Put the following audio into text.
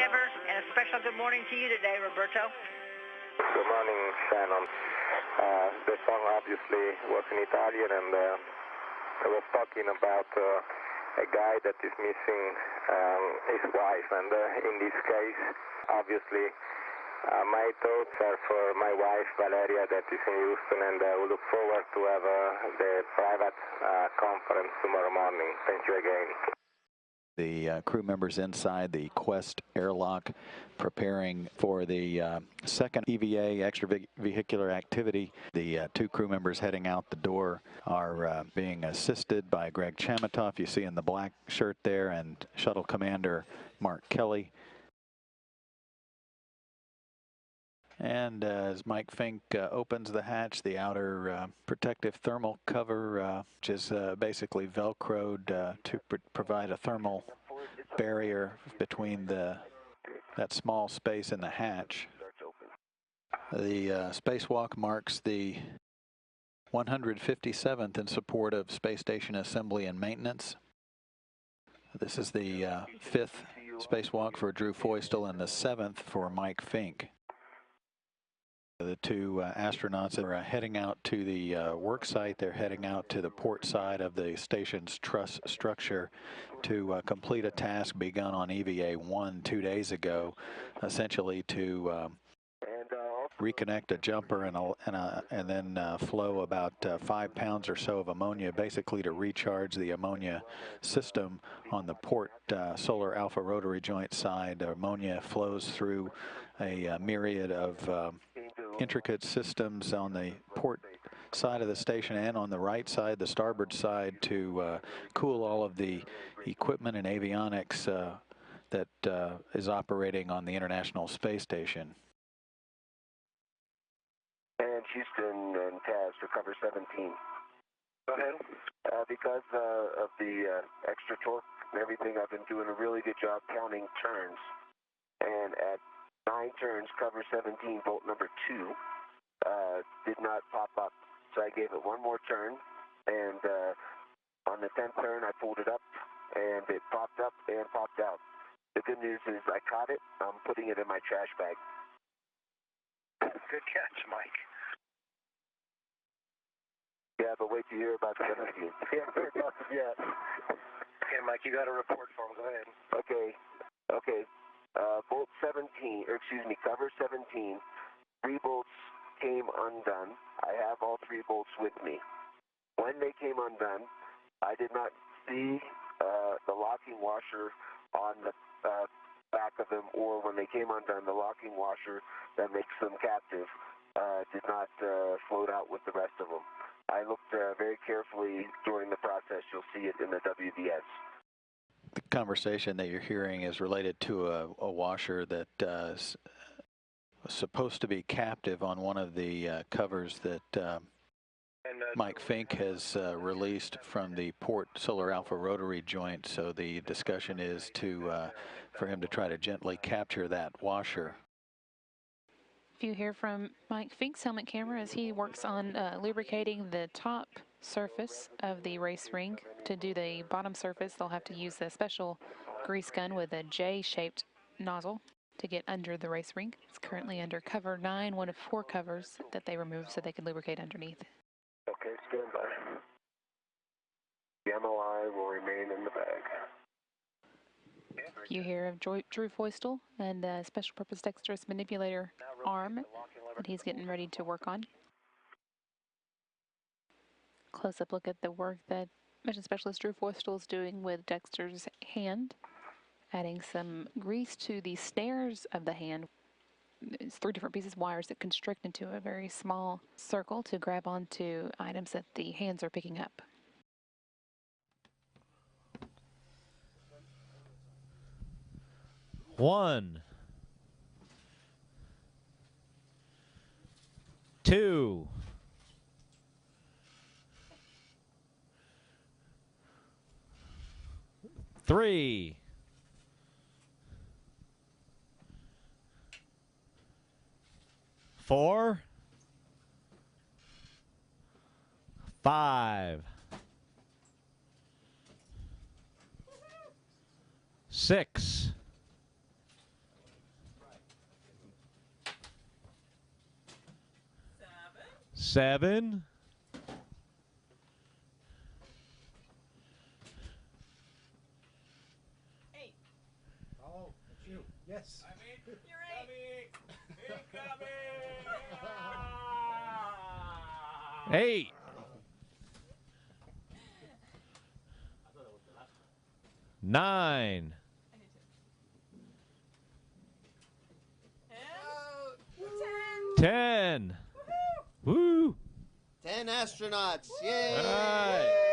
Endeavour, and a special good morning to you today, Roberto. Good morning, Shannon. The song obviously was in Italian, and I was talking about a guy that is missing his wife, and in this case, obviously, my thoughts are for my wife, Valeria, that is in Houston, and we look forward to have the private conference tomorrow morning. Thank you again. The crew members inside the Quest airlock preparing for the second EVA extravehicular activity. The two crew members heading out the door are being assisted by Greg Chamitoff, you see in the black shirt there, and Shuttle Commander Mark Kelly. And as Mike Fink opens the hatch, the outer protective thermal cover, which is basically Velcroed to provide a thermal barrier between that small space in the hatch. The spacewalk marks the 157th in support of space station assembly and maintenance. This is the 5th spacewalk for Drew Feustel and the 7th for Mike Fink. The two astronauts are heading out to the work site. They're heading out to the port side of the station's truss structure to complete a task begun on EVA-1 2 days ago, essentially to reconnect a jumper and then flow about 5 pounds or so of ammonia, basically to recharge the ammonia system on the port solar alpha rotary joint side. Ammonia flows through a myriad of intricate systems on the port side of the station and on the right side, the starboard side, to cool all of the equipment and avionics that is operating on the International Space Station. And Houston and Taz for cover 17. Go ahead. Because of the extra torque and everything, I've been doing a really good job counting turns. And at 9 turns, cover 17, bolt number 2, did not pop up. So I gave it one more turn, and on the 10th turn, I pulled it up, and it popped up and popped out. The good news is I caught it. I'm putting it in my trash bag. Good catch, Mike. Yeah, but wait to hear about 17. Yeah, nothing yet. Okay, Mike, you got a report for him. Go ahead. Okay. Bolt 17, or excuse me, cover 17, 3 bolts came undone. I have all 3 bolts with me. When they came undone, I did not see the locking washer on the back of them, or when they came undone, the locking washer that makes them captive did not float out with the rest of them. I looked very carefully during the process. You'll see it in the WVS. The conversation that you're hearing is related to a washer that was supposed to be captive on one of the covers that Mike Fink has released from the port solar alpha rotary joint. So the discussion is for him to try to gently capture that washer. If you hear from Mike Fink's helmet camera as he works on lubricating the top surface of the race ring. To do the bottom surface, they'll have to use a special grease gun with a J-shaped nozzle to get under the race ring. It's currently under cover 9, one of 4 covers that they removed so they can lubricate underneath. Okay, stand by. The MOI will remain in the bag. You hear of Drew Feustel and the special purpose dexterous manipulator arm that he's getting ready to work on. Close-up look at the work that Mission Specialist Drew Feustel is doing with Dexter's hand, adding some grease to the snares of the hand. It's 3 different pieces of wires that constrict into a very small circle to grab onto items that the hands are picking up. One, 2, 3, 4, 5, 6, 7. 8. Oh, it's you. Yes. You're 8. 8. 9. 10. Woo! 10 astronauts. Yay! All right.